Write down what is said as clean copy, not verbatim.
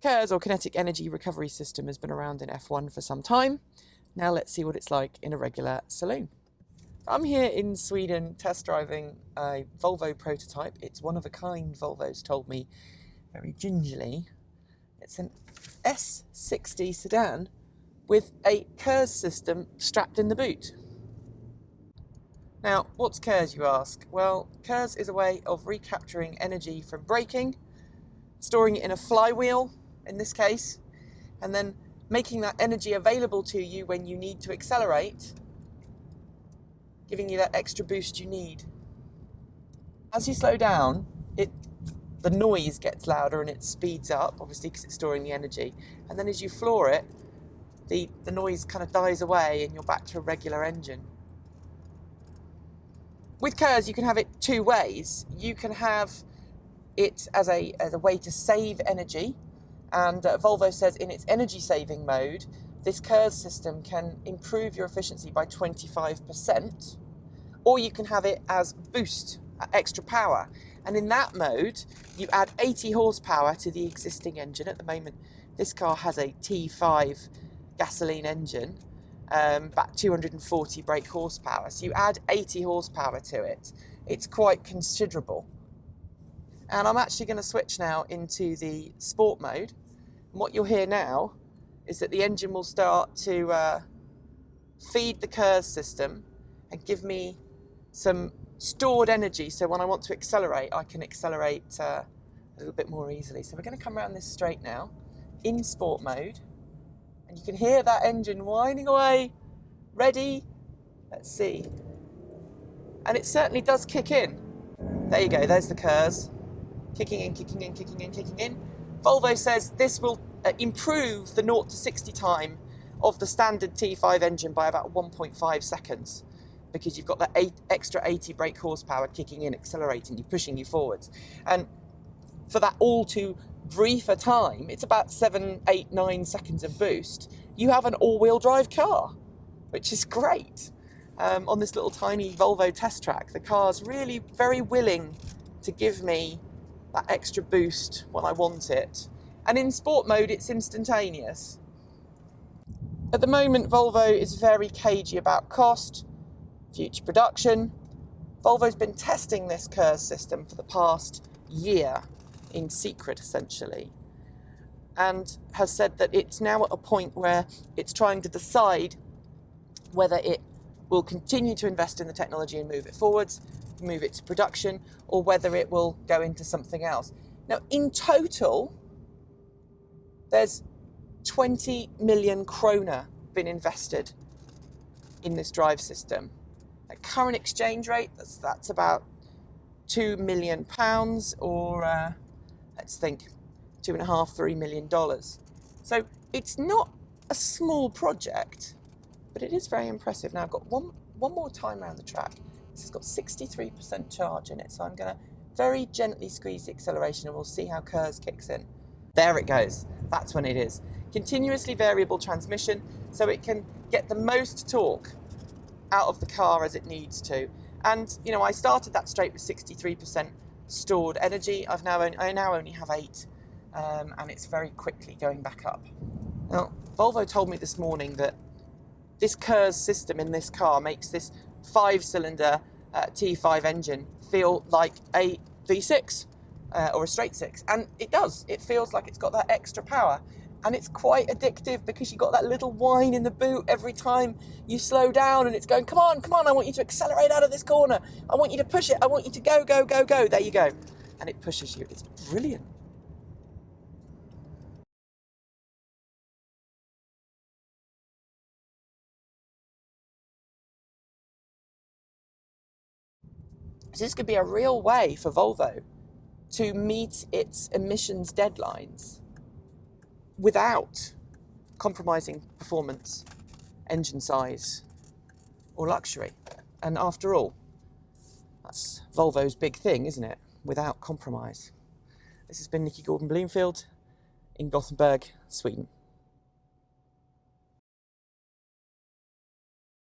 KERS, or Kinetic Energy Recovery System, has been around in F1 for some time. Now let's see what it's like in a regular saloon. I'm here in Sweden test driving a Volvo prototype. It's one of a kind, Volvo's told me very gingerly. It's an S60 sedan with a KERS system strapped in the boot. Now, what's KERS, you ask? Well, KERS is a way of recapturing energy from braking, storing it in a flywheel, in this case, and then making that energy available to you when you need to accelerate, giving you that extra boost you need. As you slow down, the noise gets louder and it speeds up, obviously because it's storing the energy. And then as you floor it, the noise kind of dies away and you're back to a regular engine. With KERS, you can have it two ways. You can have it as a way to save energy, and Volvo says in its energy saving mode, this KERS system can improve your efficiency by 25%, or you can have it as boost, extra power. And in that mode, you add 80 horsepower to the existing engine. At the moment, this car has a T5 gasoline engine, about 240 brake horsepower. So you add 80 horsepower to it. It's quite considerable. And I'm actually going to switch now into the sport mode. And what you'll hear now is that the engine will start to feed the KERS system and give me some stored energy. So when I want to accelerate, I can accelerate a little bit more easily. So we're going to come around this straight now in sport mode. And you can hear that engine whining away. Ready? Let's see. And it certainly does kick in. There you go, there's the KERS. Kicking in, kicking in, kicking in, kicking in. Volvo says this will improve the 0 to 60 time of the standard T5 engine by about 1.5 seconds, because you've got that extra 80 brake horsepower kicking in, accelerating you, pushing you forwards. And for that all too brief a time, it's about 7, 8, 9 seconds of boost, you have an all-wheel drive car, which is great. On this little tiny Volvo test track, the car's really very willing to give me that extra boost when I want it. And in sport mode, it's instantaneous. At the moment, Volvo is very cagey about cost, future production. Volvo's been testing this KERS system for the past year, in secret essentially, and has said that it's now at a point where it's trying to decide whether it will continue to invest in the technology and move it forwards, move it to production, or whether it will go into something else. Now, in total, there's 20 million kroner been invested in this drive system. At current exchange rate, that's about £2 million, or let's think, $2.5–3 million. So it's not a small project, but it is very impressive. Now I've got one more time around the track. This has got 63% charge in it, so I'm going to very gently squeeze the acceleration and we'll see how KERS kicks in. There it goes. That's when it is. Continuously variable transmission, so it can get the most torque out of the car as it needs to. And, you know, I started that straight with 63% stored energy. I now only have 8, and it's very quickly going back up. Now, Volvo told me this morning that this KERS system in this car makes this 5-cylinder T5 engine feel like a V6 or a straight 6, and it does. It feels like it's got that extra power, and it's quite addictive because you got that little whine in the boot every time you slow down, and it's going, come on, I want you to accelerate out of this corner, I want you to push it, I want you to go, go, go, go, there you go, and it pushes you. It's brilliant. So this could be a real way for Volvo to meet its emissions deadlines without compromising performance, engine size, or luxury. And after all, that's Volvo's big thing, isn't it? Without compromise. This has been Nikki Gordon-Bloomfield in Gothenburg, Sweden.